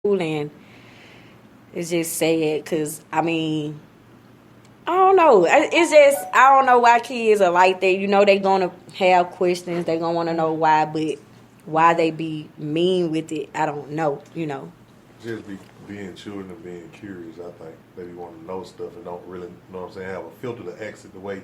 and it's just sad because, I mean, I don't know. It's just, I don't know why kids are like that. You know, they going to have questions. They going to want to know why, but why they be mean with it, I don't know, you know. Just being children and being curious, I think. They want to know stuff and don't really, you know what I'm saying, have a filter to ask it the way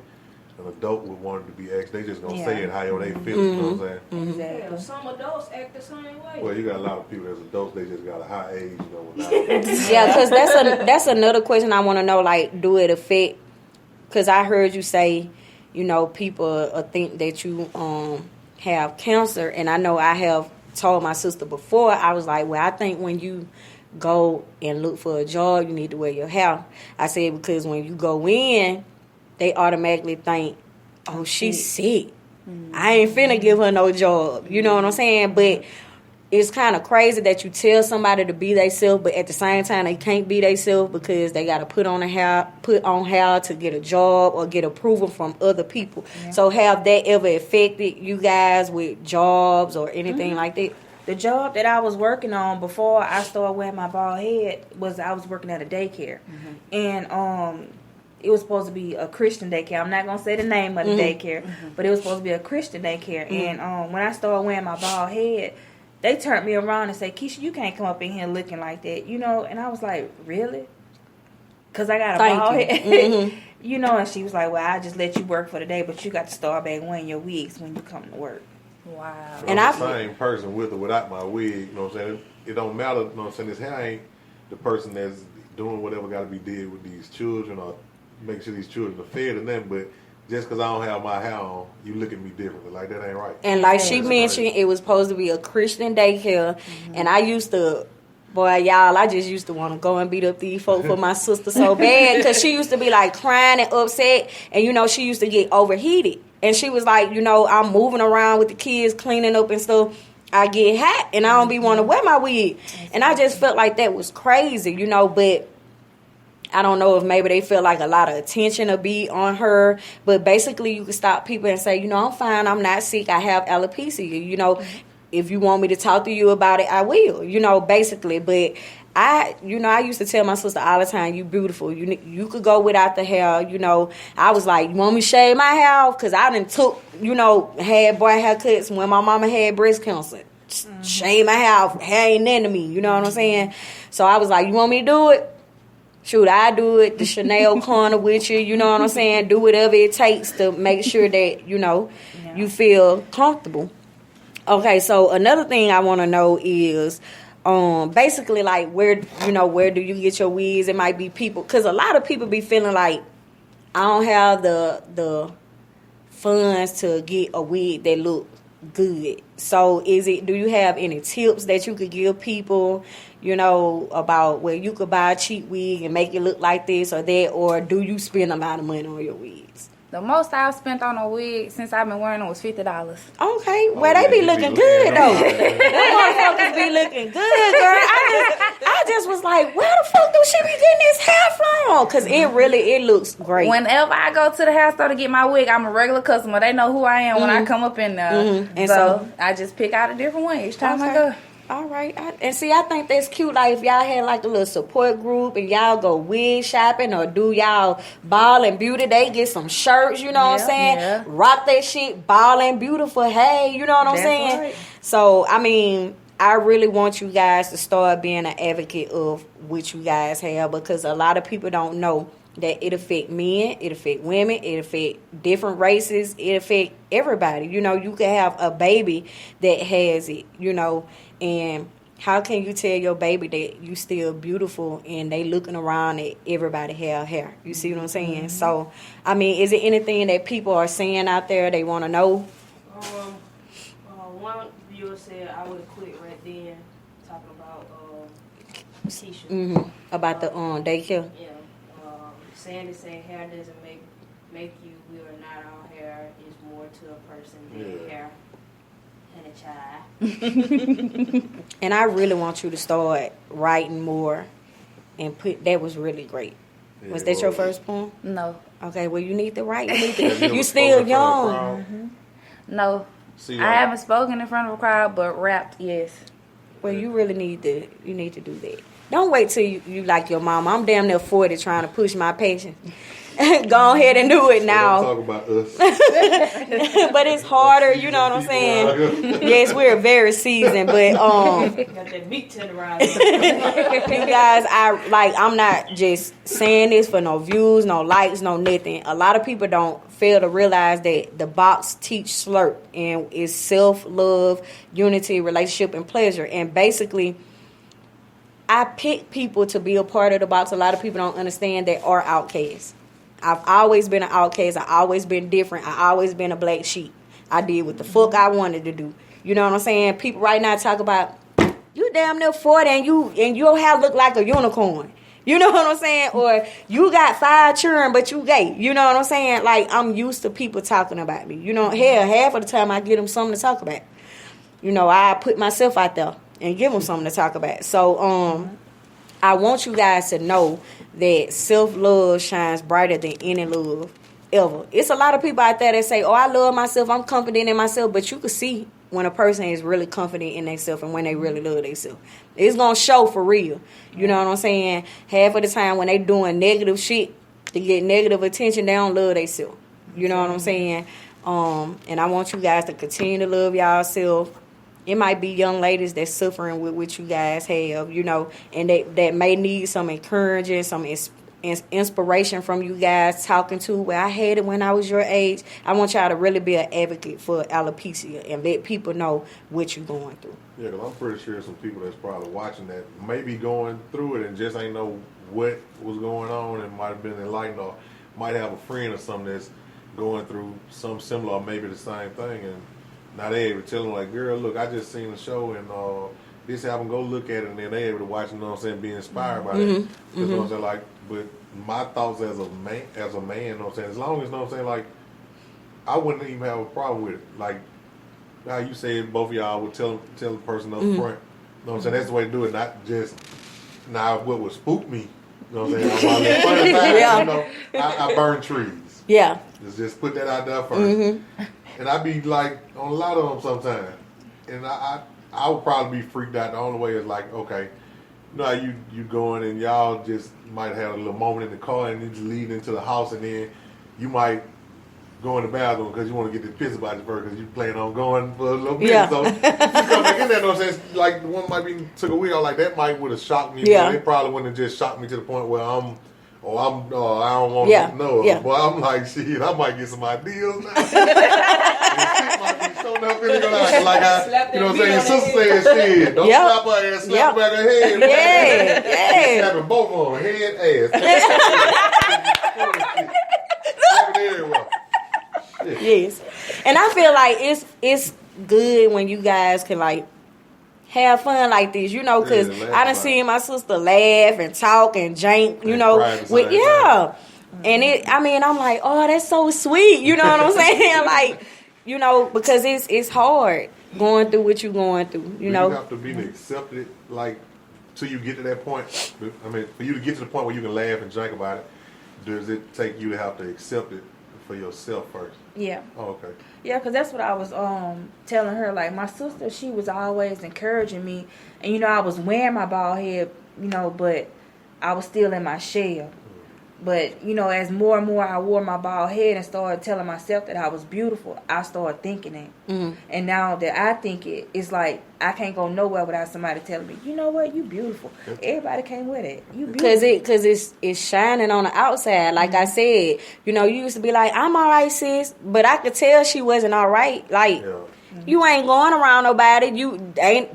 an adult would want it to be asked. They just going to say it how they feel, you know what I'm saying? Yeah, some adults act the same way. Well, you got a lot of people as adults, they just got a high age, you know. Yeah, because that's another question I want to know, like, do it affect, because I heard you say, you know, people think that you have cancer, and I know I have told my sister before, I was like, well, I think when you go and look for a job, you need to wear your hair. I said, because when you go in, they automatically think, oh, she's sick. I ain't finna give her no job. You know what I'm saying? But it's kind of crazy that you tell somebody to be themselves, but at the same time they can't be themselves because they got to put on hair to get a job or get approval from other people. Yeah. So have that ever affected you guys with jobs or anything like that? The job that I was working on before I started wearing my bald head was I was working at a daycare, and it was supposed to be a Christian daycare. I'm not gonna say the name of the daycare, but it was supposed to be a Christian daycare. And when I started wearing my bald head, they turned me around and said, Keisha, you can't come up in here looking like that, you know. And I was like, really? Because I got a bald head. You know, and she was like, well, I just let you work for the day, but you got to start back wearing your wigs when you come to work. Wow. And I'm the same person with or without my wig, you know what I'm saying? It don't matter, you know what I'm saying? This hair ain't the person that's doing whatever got to be did with these children or make sure these children are fed and nothing, but just because I don't have my hair on, you look at me differently. Like, that ain't right. And like she mentioned, it was supposed to be a Christian daycare. And I used to, boy, y'all, I just used to want to go and beat up these folk for my sister so bad. Because she used to be, like, crying and upset. And, you know, she used to get overheated. And she was like, you know, I'm moving around with the kids, cleaning up and stuff. I get hot and I don't be want to wear my wig. And I just felt like that was crazy, you know, but I don't know if maybe they feel like a lot of attention will be on her. But basically, you can stop people and say, you know, I'm fine. I'm not sick. I have alopecia. You know, if you want me to talk to you about it, I will, you know, basically. But I used to tell my sister all the time, you beautiful. You could go without the hair, you know. I was like, you want me to shave my hair off? Because I done took, you know, had boy haircuts when my mama had breast cancer. Shave my hair off. Hair ain't nothing to me. You know what I'm saying? So I was like, you want me to do it? Shoot, I do it, the Chanel corner with you, you know what I'm saying? Do whatever it takes to make sure that, you know, you feel comfortable. Okay, so another thing I want to know is basically, like, where do you get your wigs? It might be people, because a lot of people be feeling like, I don't have the funds to get a wig that look good. So do you have any tips that you could give people, you know, about where you could buy a cheap wig and make it look like this or that, or do you spend a lot of money on your wigs? The most I've spent on a wig since I've been wearing them was $50. Okay, well, they be looking good, though. Them motherfuckers be looking good, girl. I just was like, where the fuck do she be getting this hair from? Because it looks great. Whenever I go to the hair store to get my wig, I'm a regular customer. They know who I am when I come up in there. And so I just pick out a different one each time I go. All right. I think that's cute. Like, if y'all had, like, a little support group and y'all go wig shopping or do y'all ball and beauty, they get some shirts, you know what I'm saying? Yeah. Rock that shit, ball and beautiful. Hey, you know what I'm saying? Right. So, I mean, I really want you guys to start being an advocate of what you guys have, because a lot of people don't know that it affect men, it affect women, it affect different races, it affect everybody. You know, you can have a baby that has it, you know, and how can you tell your baby that you still beautiful and they looking around at everybody have hair? You see what I'm saying? So, I mean, is it anything that people are saying out there they want to know? One viewer said I would have quit right then, talking about Keisha. About the daycare? Yeah. Sandy said hair doesn't make you. We are not all hair. Is more to a person than hair and a child. And I really want you to start writing more and that was really great. Yeah, was that your first poem? No. Okay, well, you need to write. You still young. No. I haven't spoken in front of a crowd, but rapped, yes. Well, you really need to do that. Don't wait till you like your mom. I'm damn near 40 trying to push my patience. Go ahead and do it now. Don't talk about us. But it's harder, you know what I'm saying? Yes, we're very seasoned, but Got that meat tenderized. you guys, I'm not just saying this for no views, no likes, no nothing. A lot of people don't fail to realize that the box teach slurp and it's self-love, unity, relationship, and pleasure. And basically, I pick people to be a part of the box. A lot of people don't understand they are outcasts. I've always been an outcast. I've always been different. I've always been a black sheep. I did what the fuck I wanted to do. You know what I'm saying? People right now talk about, you damn near 40 and your hair look like a unicorn. You know what I'm saying? Or you got 5 children, but you gay. You know what I'm saying? Like, I'm used to people talking about me. You know, hell, half of the time I give them something to talk about. You know, I put myself out there and give them something to talk about. So, I want you guys to know that self-love shines brighter than any love ever. It's a lot of people out there that say, oh, I love myself, I'm confident in myself, but you can see when a person is really confident in themselves and when they really love themselves. It's going to show for real. You know what I'm saying? Half of the time when they doing negative shit to get negative attention, they don't love themselves. You know what I'm saying? And I want you guys to continue to love yourself. It might be young ladies that's suffering with what you guys have, you know, and that may need some encouraging, some inspiration from you guys talking to. Well, I had it when I was your age. I want y'all to really be an advocate for alopecia and let people know what you're going through. Yeah, because I'm pretty sure some people that's probably watching that may be going through it and just ain't know what was going on and might have been enlightened or might have a friend or something that's going through something similar or maybe the same thing. And now they able to tell them, like, girl, look, I just seen the show and this happened, go look at it, and then they able to watch it, you know what I'm saying, be inspired by it. You know what I'm saying? Like, but my thoughts as a man, you know what I'm saying, as long as, you know what I'm saying, like, I wouldn't even have a problem with it. Like, how you said both of y'all would tell the person up front. You know what I'm saying? That's the way to do it, not just, now what would spook me, you know what I'm saying? You know, I burn trees. Yeah. Just put that out there first. And I be like on a lot of them sometimes, and I would probably be freaked out. The only way is like, okay, you know how you going and y'all just might have a little moment in the car and then just lead into the house, and then you might go in the bathroom because you want to get the piss about your first because you plan on going for a little bit. So you come back in there, no sense. Like the one might be took a wheel like that might would have shocked me. Yeah. But it probably wouldn't have just shocked me to the point where I don't want to know. Yeah. But I'm like, shit, I might get some ideas now. Might be showing up in the like I, you know what I'm saying? Your sister said, shit, don't slap her ass, slap her back her head. Yeah. Slapping both of them, head, ass. Yes. And I feel like it's good when you guys can like have fun like this, you know, because I done seen my sister laugh and talk and jank, you know, with and I'm like, oh, that's so sweet, you know what I'm saying? Like, you know, because it's hard going through what you're going through, you know. You have to be accepted, like, till you get to that point. I mean, for you to get to the point where you can laugh and jank about it, does it take you to have to accept it for yourself first? Yeah. Oh, okay. Yeah, because that's what I was telling her. Like, my sister, she was always encouraging me. And, you know, I was wearing my bald head, you know, but I was still in my shell. But, you know, as more and more I wore my bald head and started telling myself that I was beautiful, I started thinking it. And now that I think it, it's like I can't go nowhere without somebody telling me, you know what, you beautiful. Everybody came with it. You beautiful. Because it's shining on the outside. Like I said, you know, you used to be like, I'm all right, sis. But I could tell she wasn't all right. Like, you ain't going around nobody.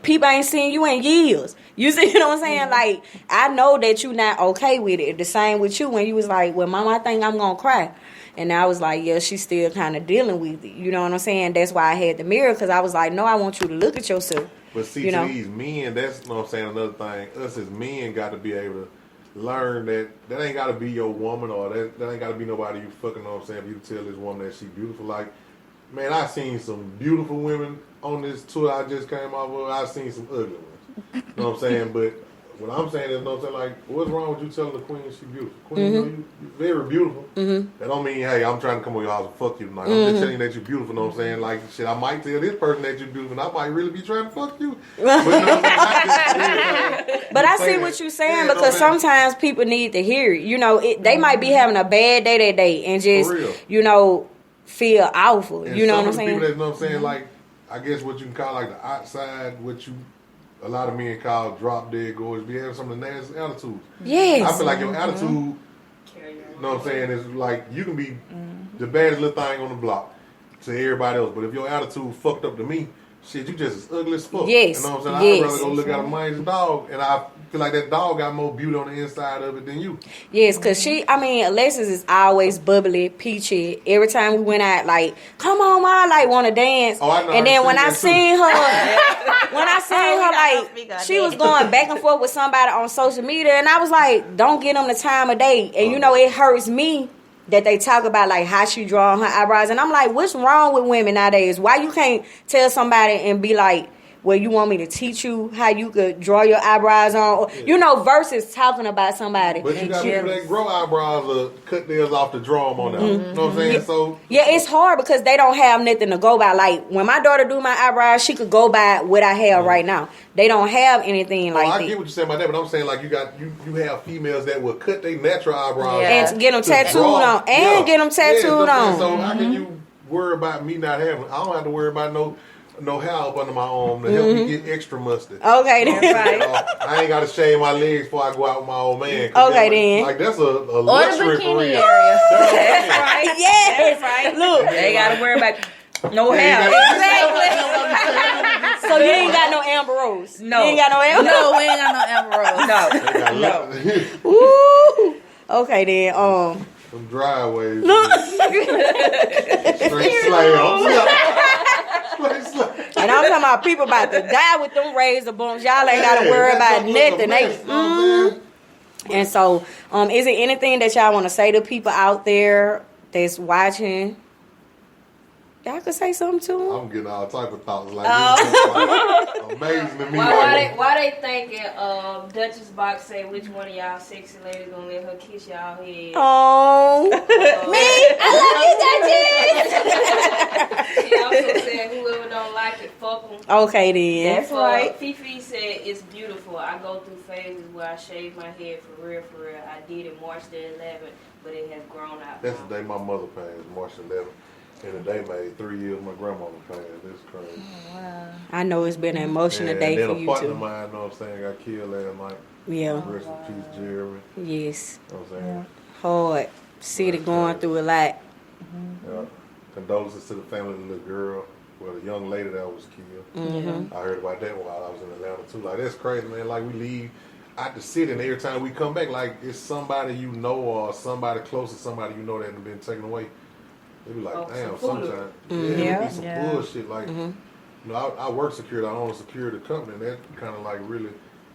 People ain't seen you in years. You see what I'm saying? Like, I know that you not okay with it. The same with you when you was like, well, Mama, I think I'm going to cry. And I was like, yeah, she's still kind of dealing with it. You know what I'm saying? That's why I had the mirror, because I was like, no, I want you to look at yourself. But see, to these men, that's, you know what I'm saying, another thing. Us as men got to be able to learn that ain't got to be your woman, or that ain't got to be nobody you fucking, know what I'm saying, if you tell this woman that she beautiful. Like, man, I seen some beautiful women on this tour I just came off of. I seen some ugly ones. You know what I'm saying? But what I'm saying is, no, like, what's wrong with you telling the queen she's beautiful? Queen, you know, you're very beautiful. That don't mean, hey, I'm trying to come over your house and fuck you tonight. I'm just telling you that you're beautiful. Know what I'm saying? Like, shit, I might tell this person that you're beautiful, and I might really be trying to fuck you. But, you know what I'm saying? But I see what you're saying, because sometimes people need to hear it. You know, they might be having a bad day that day and just, you know, feel awful. And you know what I'm some of the saying? people that know what I'm saying, like, I guess what you can call like the outside, what you a lot of men call drop dead gorgeous, be having some of the nasty attitudes. Yes. I feel like your attitude, you know what I'm saying, is like you can be the baddest little thing on the block to everybody else, but if your attitude fucked up to me, shit, you just as ugly as fuck. Yes. You know what I'm saying? I'd rather go look at a man's dog, and I feel like that dog got more beauty on the inside of it than you. Yes, because Alexis is always bubbly, peachy. Every time we went out, like, come on, Ma, like, want to dance. Oh, I know. And then when I seen her, like, she was going back and forth with somebody on social media, and I was like, don't get them the time of day. And, you know, it hurts me that they talk about, like, how she draw her eyebrows. And I'm like, what's wrong with women nowadays? Why you can't tell somebody and be like, well, you want me to teach you how you could draw your eyebrows on? You know, versus talking about somebody. But you got people that grow eyebrows or cut theirs off to draw them on them. You know what I'm saying? So yeah, it's hard because they don't have nothing to go by. Like, when my daughter do my eyebrows, she could go by what I have right now. They don't have anything like that. I get what you're saying about that, but I'm saying, like, you have females that will cut their natural eyebrows and get them tattooed on. And get them tattooed on. So how can you worry about me not having? I don't have to worry about no hair up under my arm to help me get extra mustard. Okay, then. I ain't got to shave my legs before I go out with my old man. Okay, then. Like, that's a luxury for real. Area. That's right. Yes. That's right. Look. They got to worry about no hair. Exactly. So you ain't got no Amber Rose? No. You ain't got no Amber Rose? No, we ain't got no Amber Rose. No. Woo. Okay, then. Some driveways. Straight slam. And I'm talking about people about to die with them razor bumps. Y'all ain't got to worry about nothing. And so, is there anything that y'all want to say to people out there that's watching? Y'all could say something to them. I'm getting all type of thoughts like this. Like, amazing to me. Why they thinking Duchess Box say which one of y'all sexy ladies gonna let her kiss y'all head? Oh, me! I love you, Duchess. She also said whoever don't like it, fuck them. Okay, then. That's right. Fifi said it's beautiful. I go through phases where I shave my head for real. I did it March the 11th, but it has grown out. That's the day my mother passed, March 11th. And the day made 3 years my grandmother passed. That's crazy. Oh, wow. I know it's been an emotional day for you, too. And then a partner too. of mine, you know what I'm saying, got killed last night. Yeah. Rest in peace, Jeremy. Yes. You know what I'm saying? Hard. City going through a lot. Yeah. Condolences to the family of the little girl. Well, the young lady that was killed. I heard about that while I was in Atlanta, too. Like, that's crazy, man. Like, we leave out the city, and every time we come back, like, it's somebody you know or somebody close to somebody you know that has been taken away. They be like, damn, sometimes. Yeah, it be some bullshit. Like, you know, I work security. I own a security company, and that kind of, like, really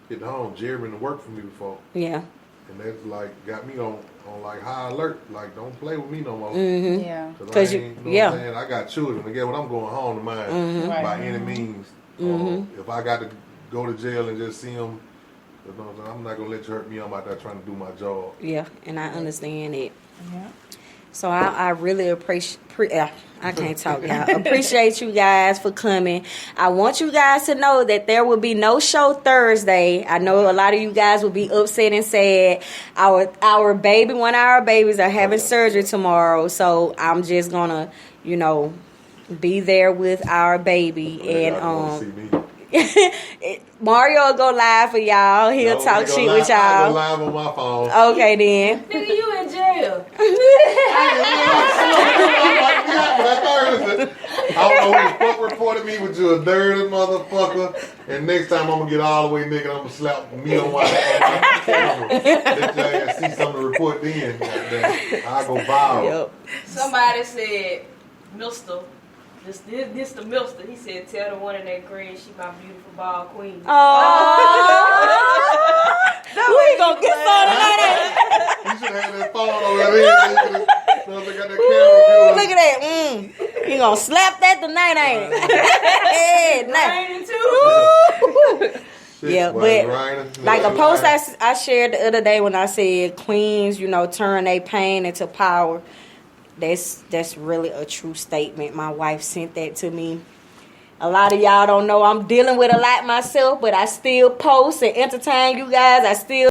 hit home. Jeremy worked for me before. Yeah. And that's, like, got me on like, high alert. Like, don't play with me no more. Yeah. Because you know what I'm saying? I got children. Again, when I'm going home to mine by any means. If I got to go to jail and just see them, you know what I'm saying? I'm not going to let you hurt me. I'm out there trying to do my job. Yeah, and I understand it. Yeah. So I really appreciate. I can't talk, y'all. Appreciate you guys for coming. I want you guys to know that there will be no show Thursday. I know a lot of you guys will be upset and sad. Our baby, one of our babies, are having surgery tomorrow, so I'm just gonna, you know, be there with our baby. And Mario will go live for y'all. He'll talk shit with y'all. I'll go live on my phone. Okay, then. Nigga, you in jail. I don't know who the fuck reported me, but you a dirty motherfucker. And next time I'm gonna get all the way nigga, I'm gonna slap me on my camera. Let your ass see something to report then. I go viral. Yep. Somebody said, Mister. This the Milster. He said, tell the one in that green she my beautiful ball queen. We gonna get started like that. You should have had that phone over there. Got that camera. Look at that. You gonna slap that tonight, ain't it? Raining too. Shit, Yeah, while but it's raining, like a it's post raining. I shared the other day when I said queens, turn their pain into power. That's really a true statement. My wife sent that to me. A lot of y'all don't know I'm dealing with a lot myself, but I still post and entertain you guys. I still